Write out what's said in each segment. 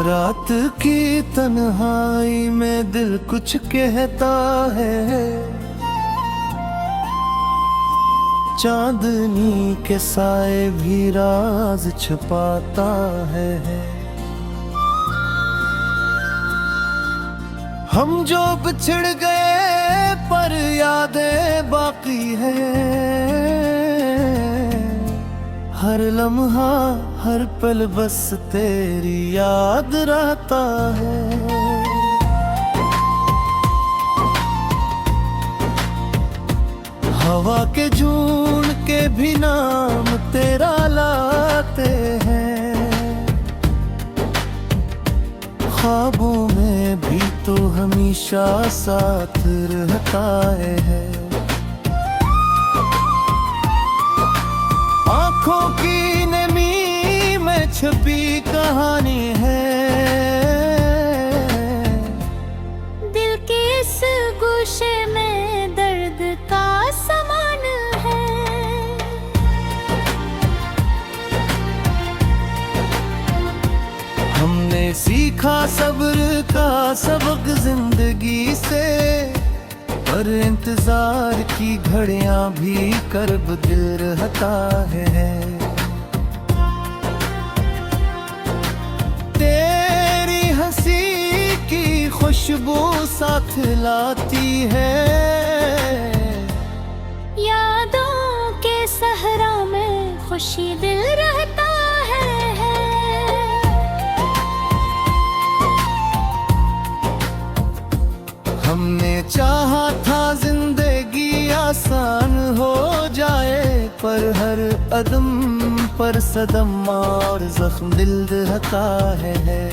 रात की तन्हाई में दिल कुछ कहता है, चांदनी के साए भी राज छुपाता है। हम जो बिछड़ गए पर यादें बाकी हैं, हर लम्हा हर पल बस तेरी याद रहता है। हवा के झूठ के भी नाम तेरा लाते हैं, ख्वाबों में भी तो हमेशा साथ रहता है। आँखों की नमी में छुपी कहानी है, दिल के इस गोशे में दर्द का समान है। हमने सीखा सब्र का सबक जिंदगी से, पर इंतजार की घड़ियां भी कर्ब दिल रहता है। तेरी हंसी की खुशबू साथ लाती है, यादों के सहरा में खुशी दिल रहता है। हमने चाहा था जिंदगी आसान हो जाए, पर हर कदम पर सदम और जख्म दिल रहता है।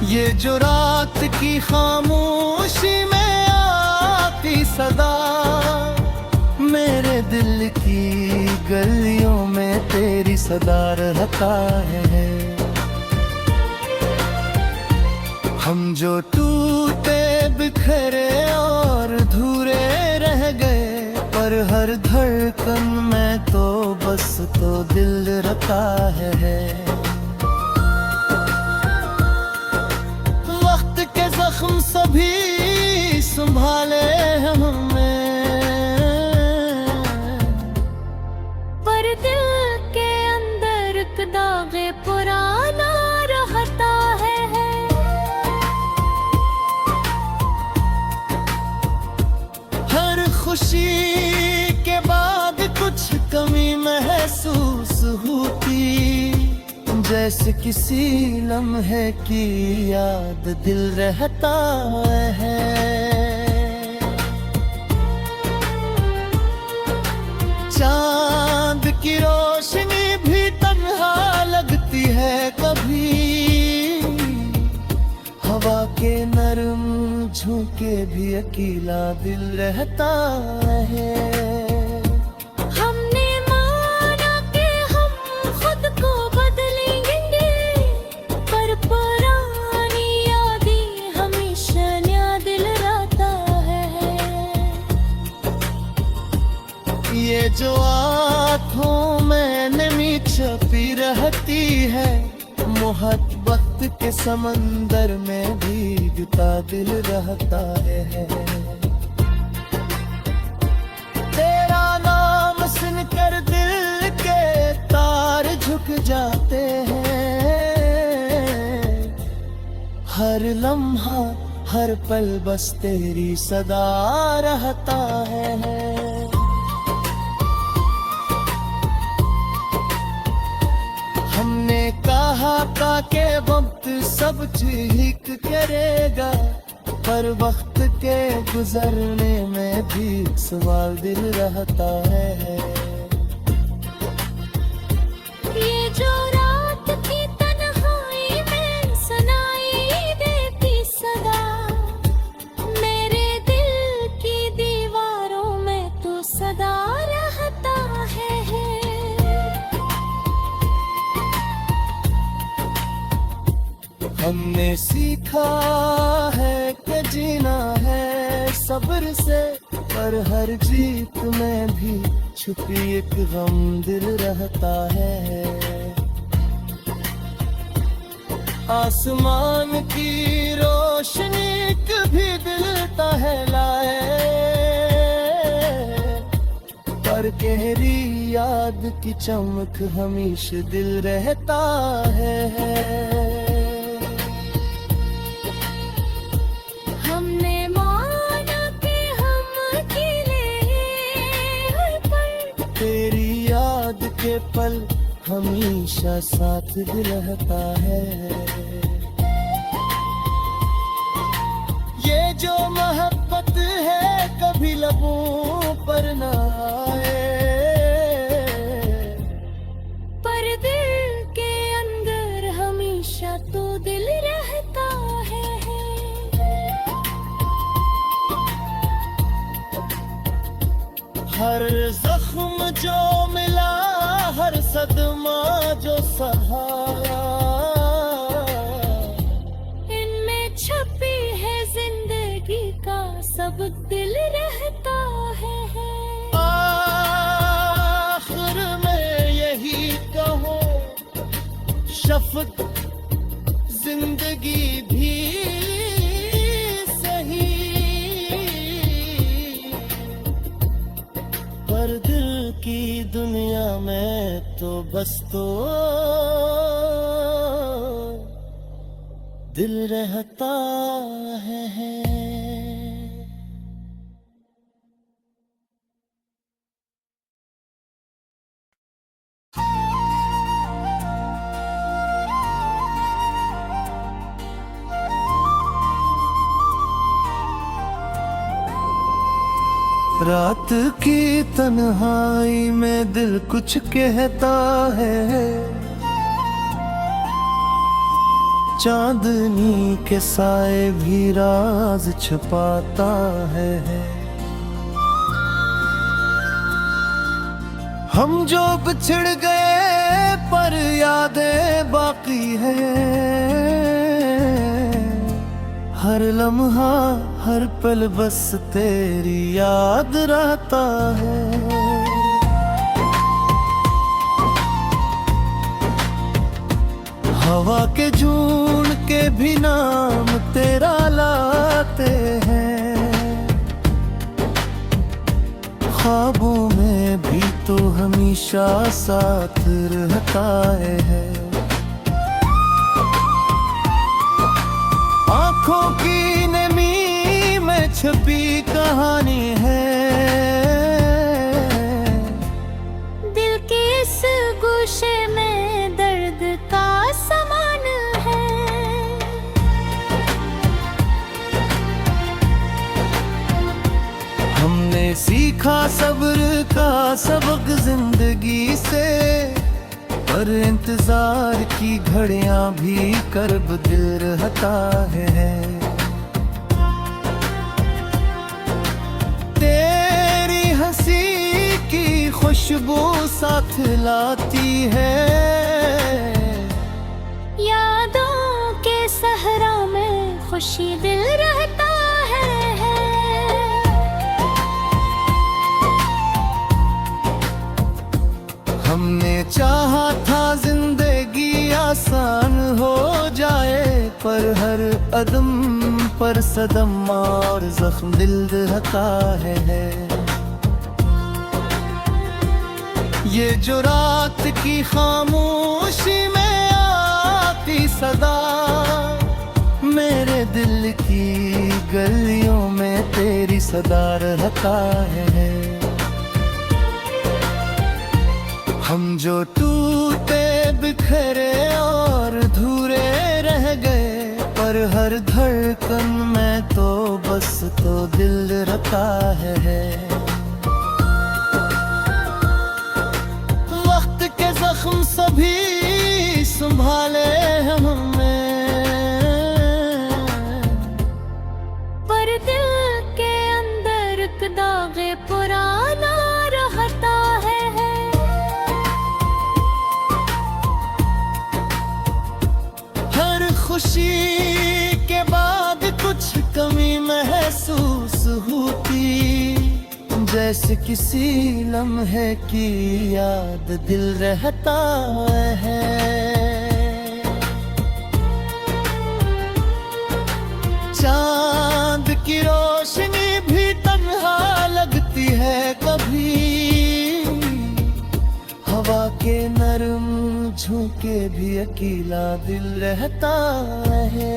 ये जो रात की खामोशी में आती सदा, मेरे दिल की गलियों में तेरी सदा रहता है। हम जो टूटे बिखरे और अधूरे रह गए, पर हर धड़कन में तो बस तो दिल रहता है। वक्त के जख्म सभी संभाले हमें, पर दिल के अंदर एक दागे पुराना रहता है। खुशी के बाद कुछ कमी महसूस होती, जैसे किसी लम्हे की याद दिल रहता है। चांद की रोशनी भी तन्हा लगती है कभी, हवा के नरम झोंके भी अकेला दिल रहता है। हमने माना कि हम खुद को बदलेंगे, पर पुरानी यादें हमेशा नया दिल रहता है। ये जो आँखों में नमी छपी रहती है, मोहब्बत के समंदर में भीगता दिल रहता है। तेरा नाम सुनकर दिल के तार झुक जाते हैं, हर लम्हा हर पल बस तेरी सदा रहता है। हमने कहा था कि वक्त सब ठीक करेगा, पर वक्त के गुजरने में भी सवाल दिल रहता है। ये जो रात की तन्हाई में सुनाई देती सदा, मेरे दिल की दीवारों में तो सदा रहता है। हमने सीखा है कि जीना है सब्र से, पर हर जीत में भी छुपी एक गम दिल रहता है। आसमान की रोशनी कभी दिल टहलाए, पर गहरी याद की चमक हमेशा दिल रहता है। हमने माना कि हम अकेले हर पल, तेरी याद के पल हमेशा साथ दिल रहता है। ये जो मोहब्बत है कभी लबों पर ना आए, पर दिल के अंदर हमेशा तो दिल रहता है। हर जख्म जो मिला, हर सदमा जो सहारा, इनमें छपी है जिंदगी का सबक दिल रहता है। आखिर में यही कहो, शफ़क़ जिंदगी भी सही, पर दिल की दुनिया में तो बस तो दिल रहता है। रात की तन्हाई में दिल कुछ कहता है, चांदनी के साए भी राज छुपाता है। हम जो बिछड़ गए पर यादें बाकी है, हर लम्हा हर पल बस तेरी याद रहता है। हवा के झूठ के भी नाम तेरा लाते हैं, ख्वाबों में भी तो हमेशा साथ रहता है। आँखों की नमी में छुपी कहानी है, दिल के इस गोशे में दर्द का समान है। हमने सीखा सब्र का सबक जिंदगी से, पर इंतजार की घड़ियां भी कर्ब दिल रहता है। तेरी हंसी की खुशबू साथ लाती है, यादों के सहरा में खुशी दिल रहता है। हमने चाहा था जिंदगी आसान हो जाए, पर हर अदम पर सदम और जख्म दिल रहता है। ये जो रात की खामोशी में आती सदा, मेरे दिल की गलियों में तेरी सदा रहता है। हम जो टूटे बिखरे और अधूरे रह गए, पर हर धड़कन में तो बस तो दिल रहता है। वक्त के जख्म सभी संभाले हमने, पर दिल के अंदर एक दागे पुराना रहता है। खुशी के बाद कुछ कमी महसूस होती, जैसे किसी लम्हे की याद दिल रहता है। चांद की रोशनी भी तन्हा लगती है कभी, हवा के नरम झोंके भी अकेला दिल रहता है।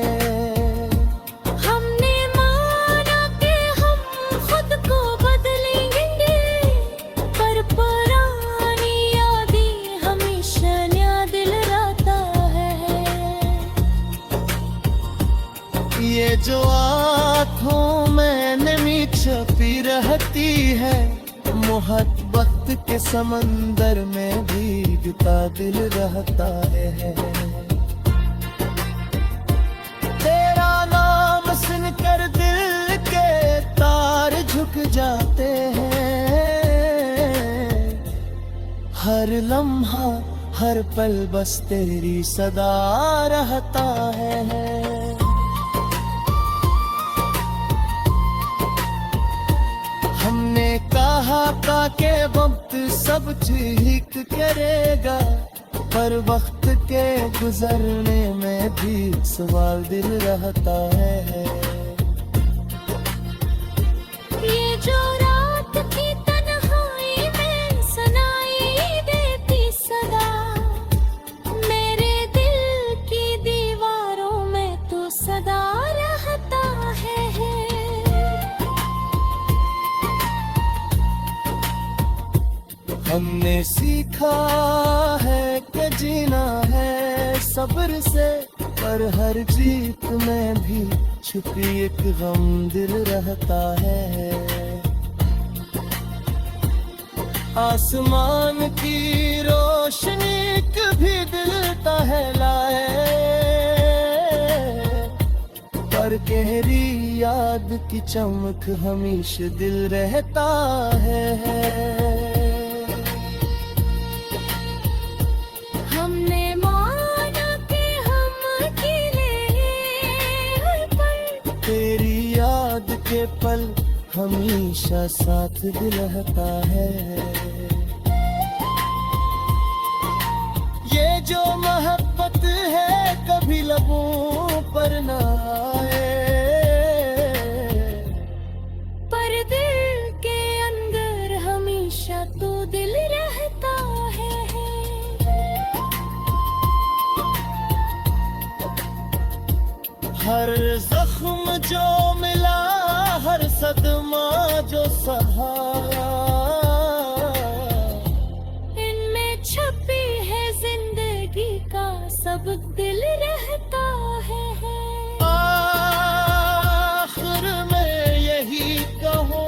हमने माना कि हम खुद को बदलेंगे, पर पुरानी यादें हमेशा नया दिल रहता है। ये जो आँखों में नमी छपी रहती है, मोहब्बत के समंदर में भीगता दिल रहता है। तेरा नाम सुनकर दिल के तार झुक जाते हैं, हर लम्हा हर पल बस तेरी सदा रहता है। हमने कहा था कि वक्त सब ठीक करेगा, पर वक्त के गुजरने में भी सवाल दिल रहता है। ये जो रात की तन्हाई में सुनाई देती सदा, मेरे दिल की दीवारों में तो सदा रहता है। हमने सीखा है कि जीना है सब्र से, पर हर जीत में भी छुपी एक गम दिल रहता है। आसमान की रोशनी कभी दिल टहलाए, पर गहरी याद की चमक हमेशा दिल रहता है। हमने माना कि हम अकेले हैं, पर तेरी याद के पल हमेशा साथ दिल रहता है। ये जो मोहब्बत है कभी लबों पर न आए, पर दिल के अंदर हमेशा तो दिल रहता है। हर जख्म जो मिला, हर सदमा जो सहा, इनमें छपी है जिंदगी का सबक दिल रहता है। आखिर में यही कहो,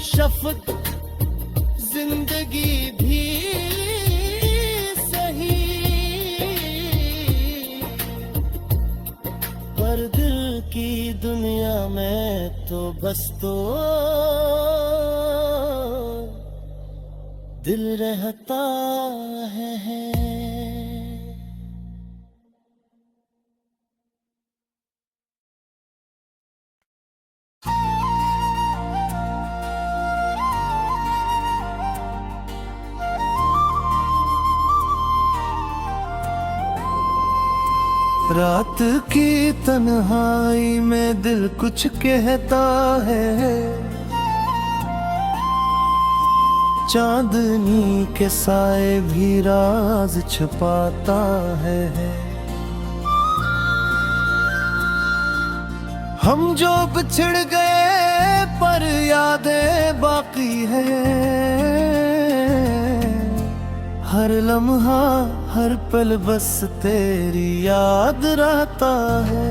शफ़क़त जिंदगी भी सही, पर दिल की दुनिया में तो बस तो दिल रहता है। रात की तन्हाई में दिल कुछ कहता है, चांदनी के साए भी राज छुपाता है। हम जो बिछड़ गए पर यादें बाकी हैं, हर लम्हा हर पल बस तेरी याद रहता है।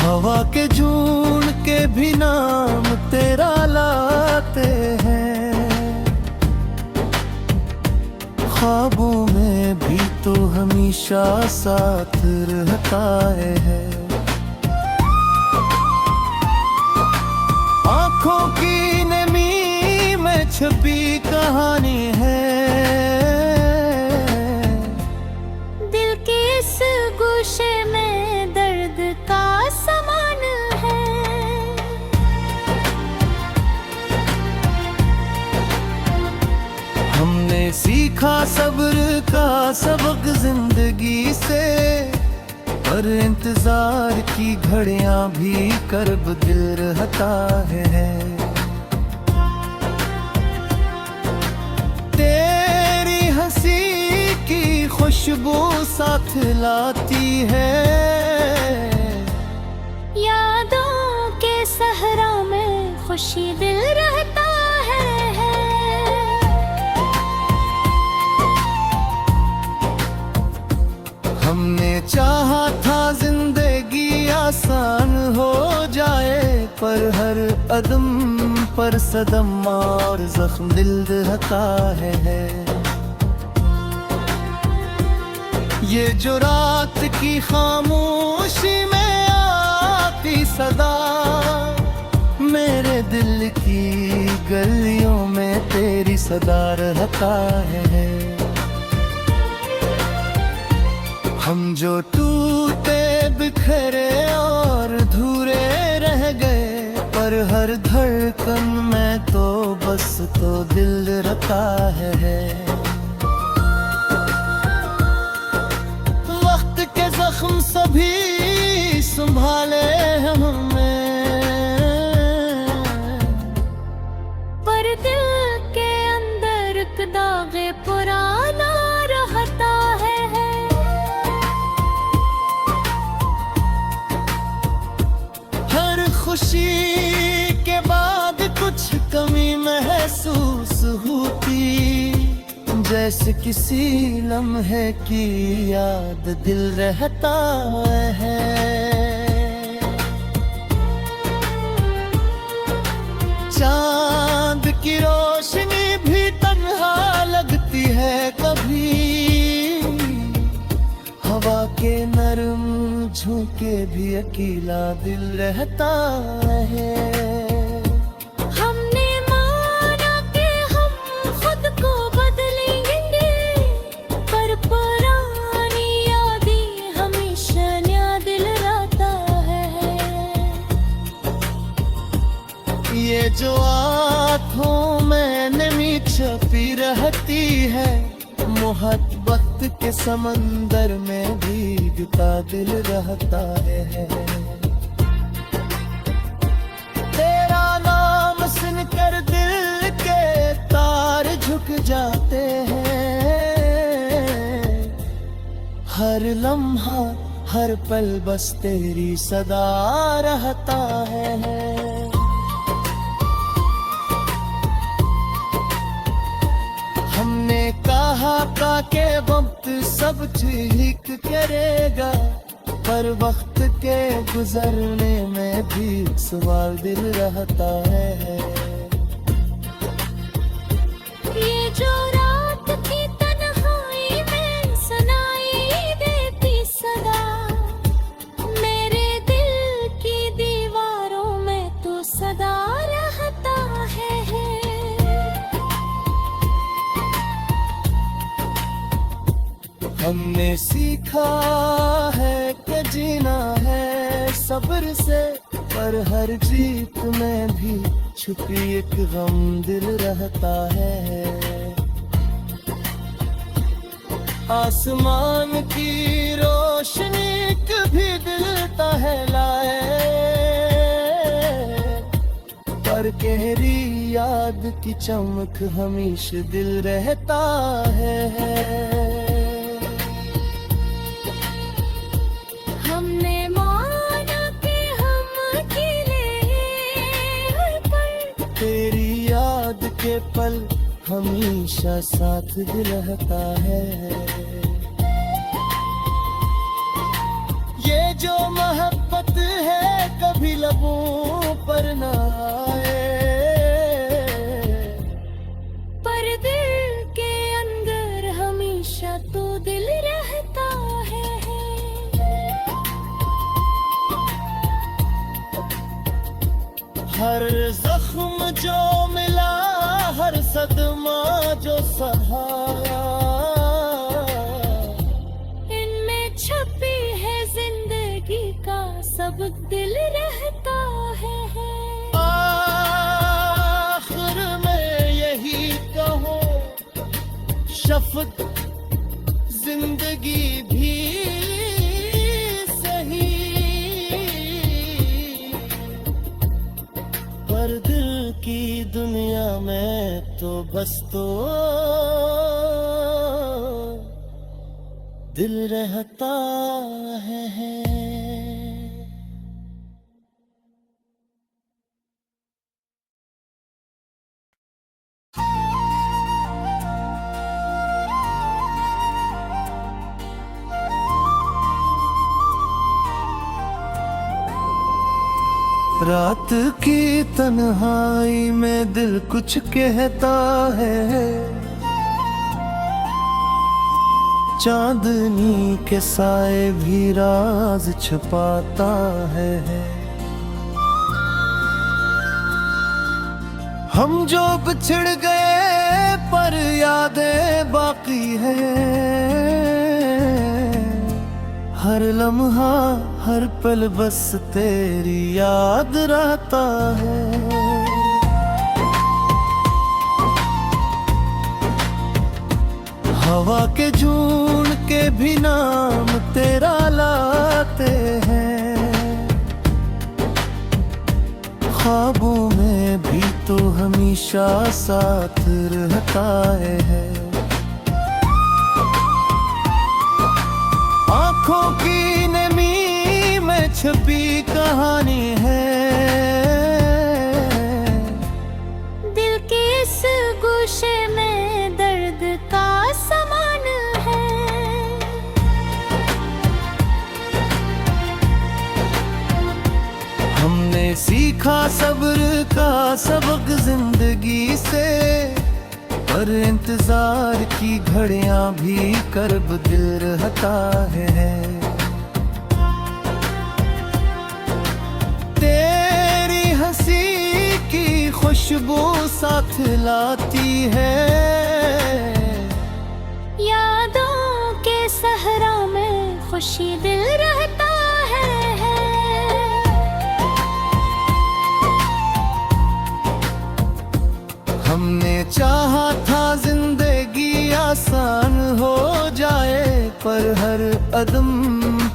हवा के झूठ के भी नाम तेरा लाते हैं, ख्वाबों में भी तो हमेशा साथ रहता है। आँखों की नमी में छपी कहानी है, दिल के इस गोशे में दर्द का समान है। हमने सीखा सब्र का सबक जिंदगी से, पर इंतजार की घड़ियां भी करब दिल रहता है। तेरी हंसी की खुशबू साथ लाती है, यादों के सहरा में खुशी दिल रहता है। हमने चाहा था जिंदगी आसान हो जाए, पर हर अदम पर सदम और जख्म दिल रहता है। ये जो रात की खामोशी में आती सदा, मेरे दिल की गलियों में तेरी सदा रहता है। हम जो टूटे बिखरे और अधूरे रह गए, पर हर धड़कन में तो बस तो दिल रहता है। वक्त के जख्म सभी संभाले हमें, पर दिल के अंदर एक दागे पुराना रहता है। खुशी के बाद कुछ कमी महसूस होती, जैसे किसी लम्हे की याद दिल रहता है। चांद की रोशनी भी तन्हा लगती है कभी, हवा के नरम झोंके भी अकेला दिल रहता है। हमने माना कि हम खुद को बदलेंगे, पर पुरानी यादें हमेशा नया दिल रहता है। ये जो आँखों में नमी छपी रहती है, मोहब्बत के समंदर में भीगता दिल रहता है। तेरा नाम सुनकर दिल के तार झुक जाते हैं, हर लम्हा हर पल बस तेरी सदा रहता है। हमने कहा था के वक्त सब ठीक करेगा, पर वक्त के गुजरने में भी सवाल दिल रहता है। ये जो रात की तन्हाई में सुनाई देती सदा, मेरे दिल की दीवारों में तो सदा रहता है। हमने सीखा है कि जीना है सब्र से, पर हर जीत में भी छुपी एक गम दिल रहता है। आसमान की रोशनी कभी दिल टहलाए, पर गहरी याद की चमक हमेशा दिल रहता है। हमने माना कि हम अकेले हैं, पर तेरी याद के पल हमेशा साथ दिल रहता है। ये जो मोहब्बत है कभी लबों पर ना आए, पर दिल के अंदर हमेशा तो दिल रहता है। हर जख्म जो मिला, हर सदमा जो सहा, इनमें छपी है जिंदगी का सबक दिल रहता है। आखिर में यही कहो, शफ़क़त जिंदगी भी सही, पर दिल की दुनिया में तो बस तो दिल रहता है। रात की तन्हाई में दिल कुछ कहता है, चांदनी के साए भी राज छुपाता है। हम जो बिछड़ गए पर यादें बाकी हैं, हर लम्हा हर पल बस तेरी याद रहता है। हवा के झूठ के भी नाम तेरा लाते हैं, ख्वाबों में भी तो हमेशा साथ रहता है। आँखों की नमी में छुपी कहानी है, दिल के इस गोशे में दर्द का समान है। हमने सीखा सब्र का सबक जिंदगी से, पर इंतजार की घड़ियां भी कर्ब दिल रहता है। तेरी हंसी की खुशबू साथ लाती है, यादों के सहरा में खुशी दिल रहता है। हमने चाहा था जिंदगी आसान हो जाए, पर हर अदम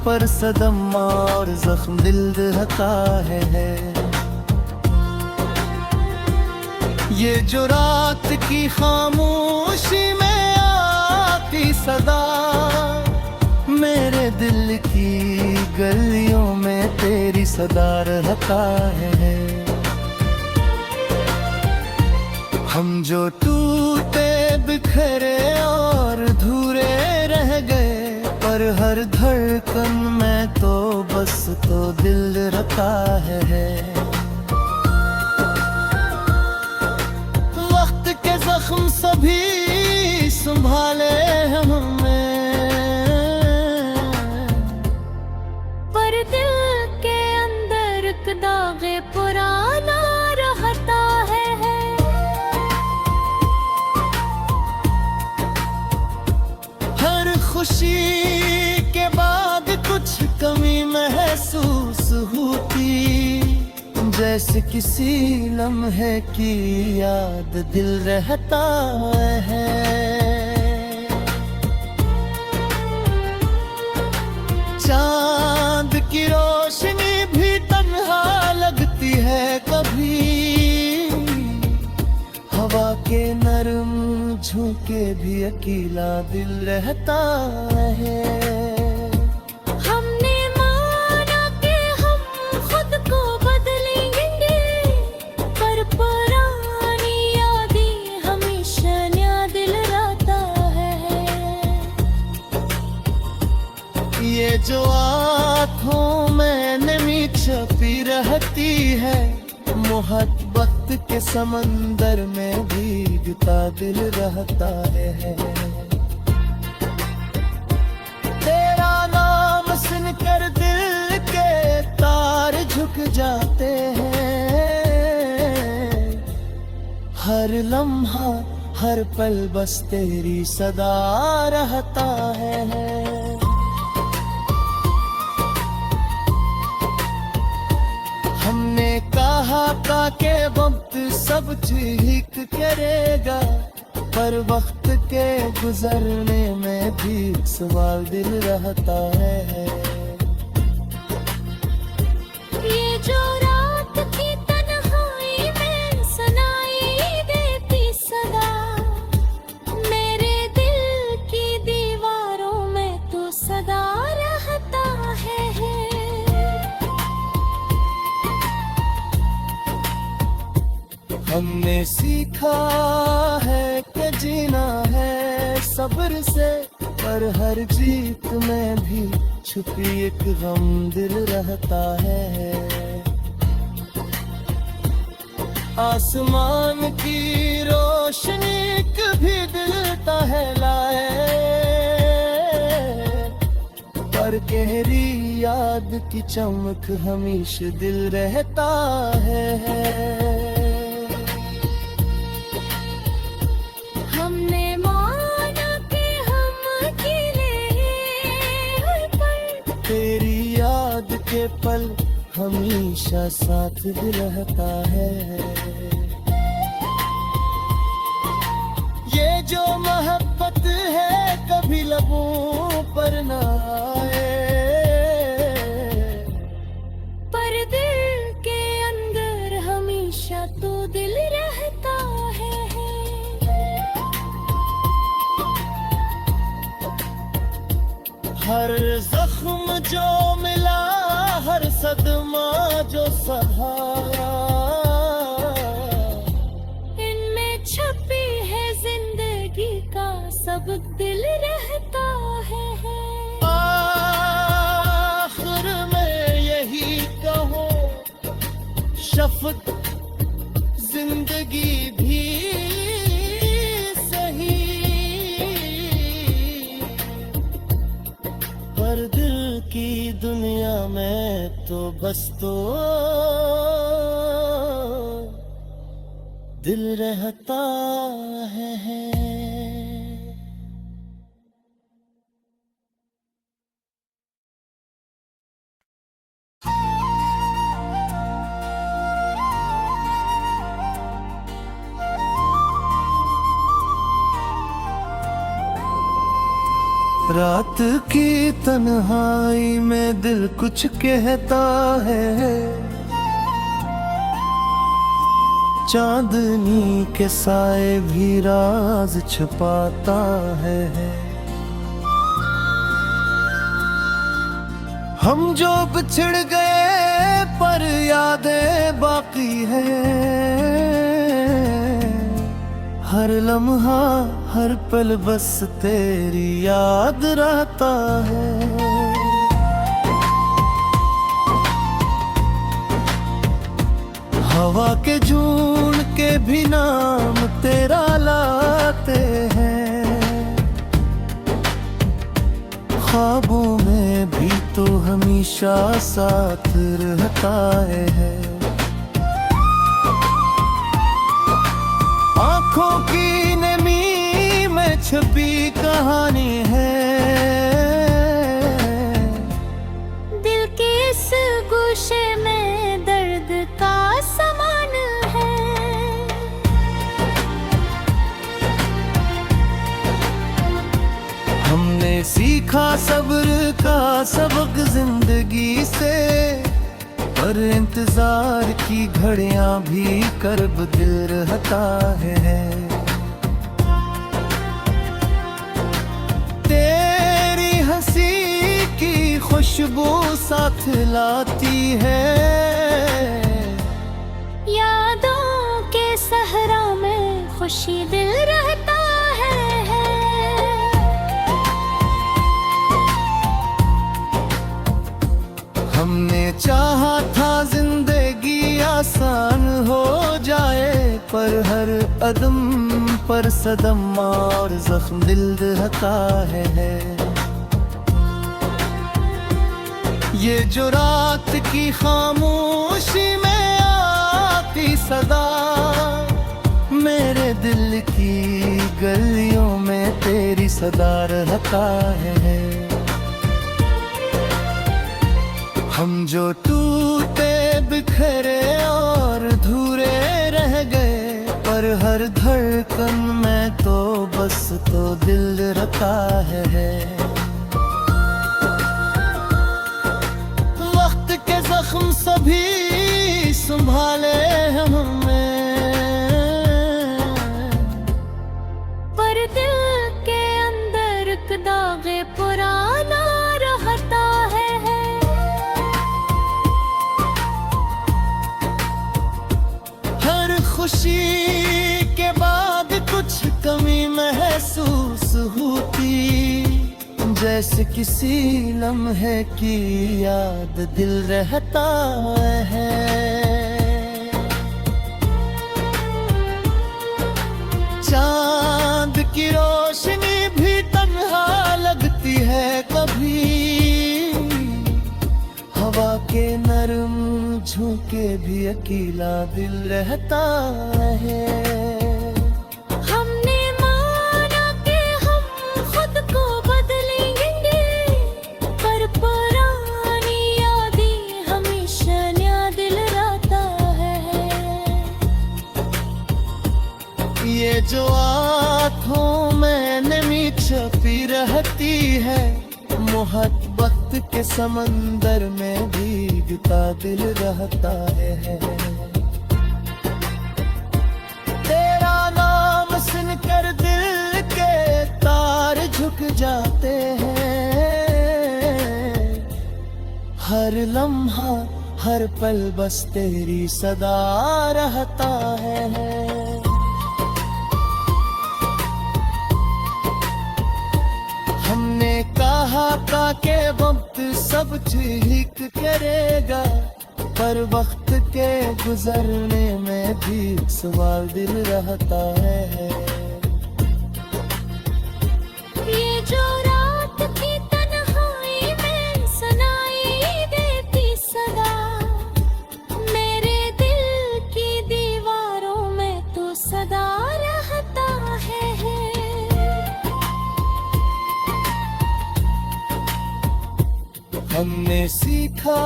पर सदम और जख्म दिल रहता है। ये जो रात की खामोशी में आती सदा, मेरे दिल की गलियों में तेरी सदा रहता है। हम जो टूटे बिखरे और अधूरे रह गए, पर हर धड़कन में तो बस तो दिल रहता है। वक्त के जख्म सभी संभाले हमें, पर दिल के अंदर एक दागे पुराना रहता है। हर खुशी के बाद कुछ कमी महसूस होती, जैसे किसी लम्हे की याद दिल रहता है। चांद की रोशनी भी तन्हा लगती है कभी, हवा के नरम झोंके भी अकेला दिल रहता है। हमने माना कि हम खुद को बदलेंगे, पर पुरानी यादें हमेशा नया दिल रहता है। ये जो आँखों में नमी छपी रहती है, मोहब्बत के समंदर में भीगता दिल रहता है। तेरा नाम सुनकर दिल के तार झुक जाते हैं, हर लम्हा हर पल बस तेरी सदा रहता है। हमने कहा था कि वक्त सब ठीक करेगा, पर वक्त के गुजरने में भी सवाल दिल रहता है। ये जो रात की तन्हाई में सुनाई देती सदा, मेरे दिल की दीवारों में तो सदा रहता है। हमने सीखा है कि जीना है सब्र से, पर हर जीत में भी छुपी एक गम दिल रहता है। आसमान की रोशनी कभी दिल टहलाए, पर गहरी याद की चमक हमेशा दिल रहता है। हमने माना कि हम अकेले हैं, पर तेरी याद के पल हमेशा साथ भी रहता है। ये जो मोहब्बत है कभी लबों पर ना आए, पर दिल के अंदर हमेशा तो दिल रहता है। हर जख्म जो मिला, हर सदमा जो सहा, इनमें छपी है जिंदगी का सबक दिल रहता है। आखिर में यही कहो, शफ़क़त जिंदगी भी सही, पर दिल की दुनिया में तो बस तो दिल रहता है। रात की तन्हाई में दिल कुछ कहता है, चांदनी के साए भी राज छुपाता है। हम जो बिछड़ गए पर यादें बाकी हैं, हर लम्हा हर पल बस तेरी याद रहता है। हवा के झूठ के भी नाम तेरा लाते हैं, ख्वाबों में भी तो हमेशा साथ रहता है। आँखों की नमी में छुपी कहानी है, दिल के इस गोशे में दर्द का समान है। हमने सीखा सब्र का सबक जिंदगी से, पर इंतजार की घड़ियां भी कर्ब दिल रहता है। तेरी हंसी की खुशबू साथ लाती है, यादों के सहरा में खुशी दिल रहता है। हमने चाहा था जिंदगी आसान हो जाए, पर हर अदम पर सदम और जख्म दिल रहता है। ये जो रात की खामोशी में आती सदा, मेरे दिल की गलियों में तेरी सदा रहता है। हम जो टूटे बिखरे और अधूरे रह गए, पर हर धड़कन में तो तो दिल रखा है। वक्त के जख्म सभी संभाले हमने, पर दिल के अंदर एक दागे पुराना रहता है। हर खुशी के बाद कुछ कमी महसूस होती, जैसे किसी लम्हे की याद दिल रहता है। चांद की रोशनी भी तन्हा लगती है कभी, हवा के नरम झोंके भी अकेला दिल रहता है। हमने माना कि हम खुद को बदलेंगे, पर पुरानी यादें हमेशा नया दिल रहता है। ये जो आँखों में नमी छपी रहती है, मोहब्बत के समंदर में भीगता दिल रहता है। तेरा नाम सुनकर दिल के तार झुक जाते हैं। हर लम्हा हर पल बस तेरी सदा रहता है। हमने कहा था कि वक्त सब ठीक करेगा, पर वक्त के गुजरने में भी सवाल दिल रहता है। ये जो रात की तन्हाई में सुनाई देती सदा, मेरे दिल की दीवारों में तो सदा रहता है। हमने सीखा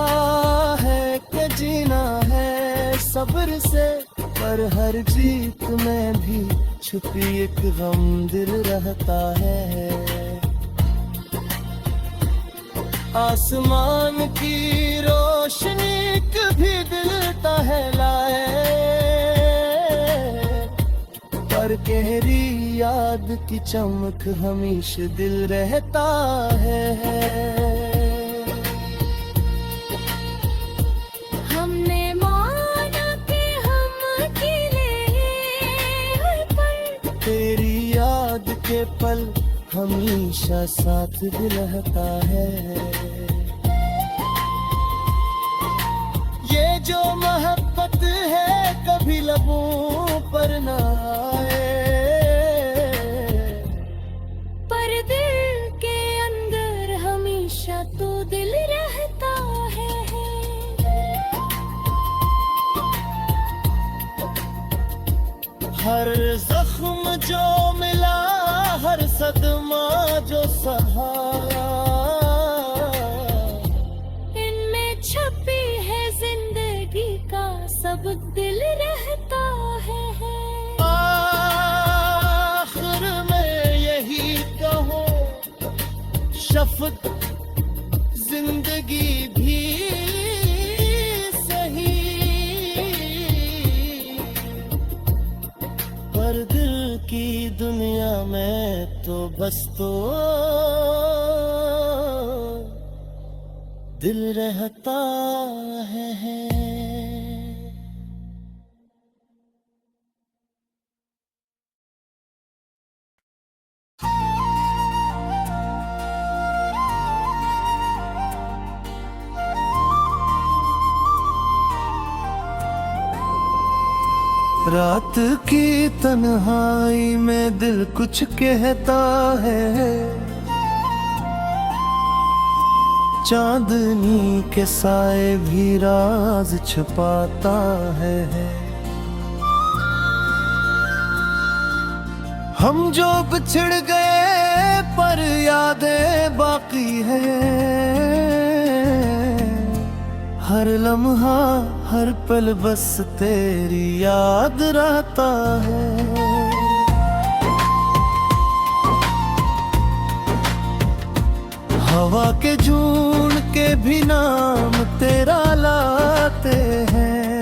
है कि जीना है सब्र से, पर हर जीत में भी छुपी एक गम दिल रहता है। आसमान की रोशनी कभी दिल टहलाए, पर गहरी याद की चमक हमेशा दिल रहता है। हमने माना कि हम अकेले हैं, पर तेरी याद के पल हमेशा साथ दिल रहता है। ये जो मोहब्बत है कभी लबों पर न आए, पर दिल के अंदर हमेशा तो दिल रहता है। हर जख्म जो मिला, हर सदमा जो सहा, इनमें छपी है जिंदगी का सबक दिल रहता है। आखिर में यही कहो, शफ़क़त जिंदगी भी सही, पर दिल की दुनिया में तो बस तो दिल रहता है। रात की तन्हाई में दिल कुछ कहता है, चांदनी के साए भी राज छुपाता है। हम जो बिछड़ गए पर यादें बाकी हैं, हर लम्हा हर पल बस तेरी याद रहता है। हवा के झूठ के भी नाम तेरा लाते हैं,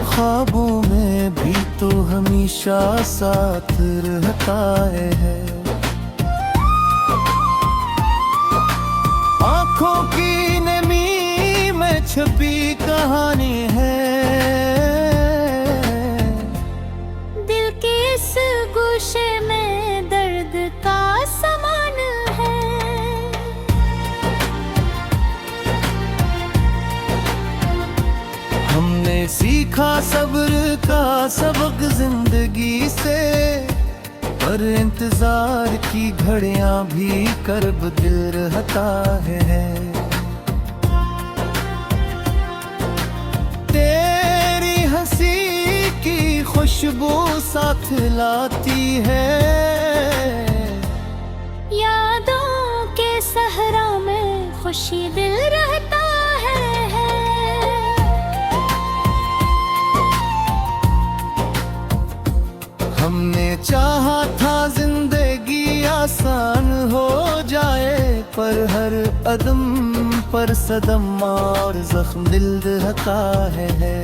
ख्वाबों में भी तो हमेशा साथ रहता है। आंखों की नमी में छुपी कहानी है, दिल के इस गोशे में दर्द का समान है। हमने सीखा सब्र का सबक जिंदगी से, पर इंतजार की घड़ियां भी कर्ब दिल रहता है। तेरी हंसी की खुशबू साथ लाती है, यादों के सहरा में खुशी दिल रहता है। हमने चाहा था जिंदगी आसान हो जाए, पर हर कदम पर सदम और जख्म दिल रहता है।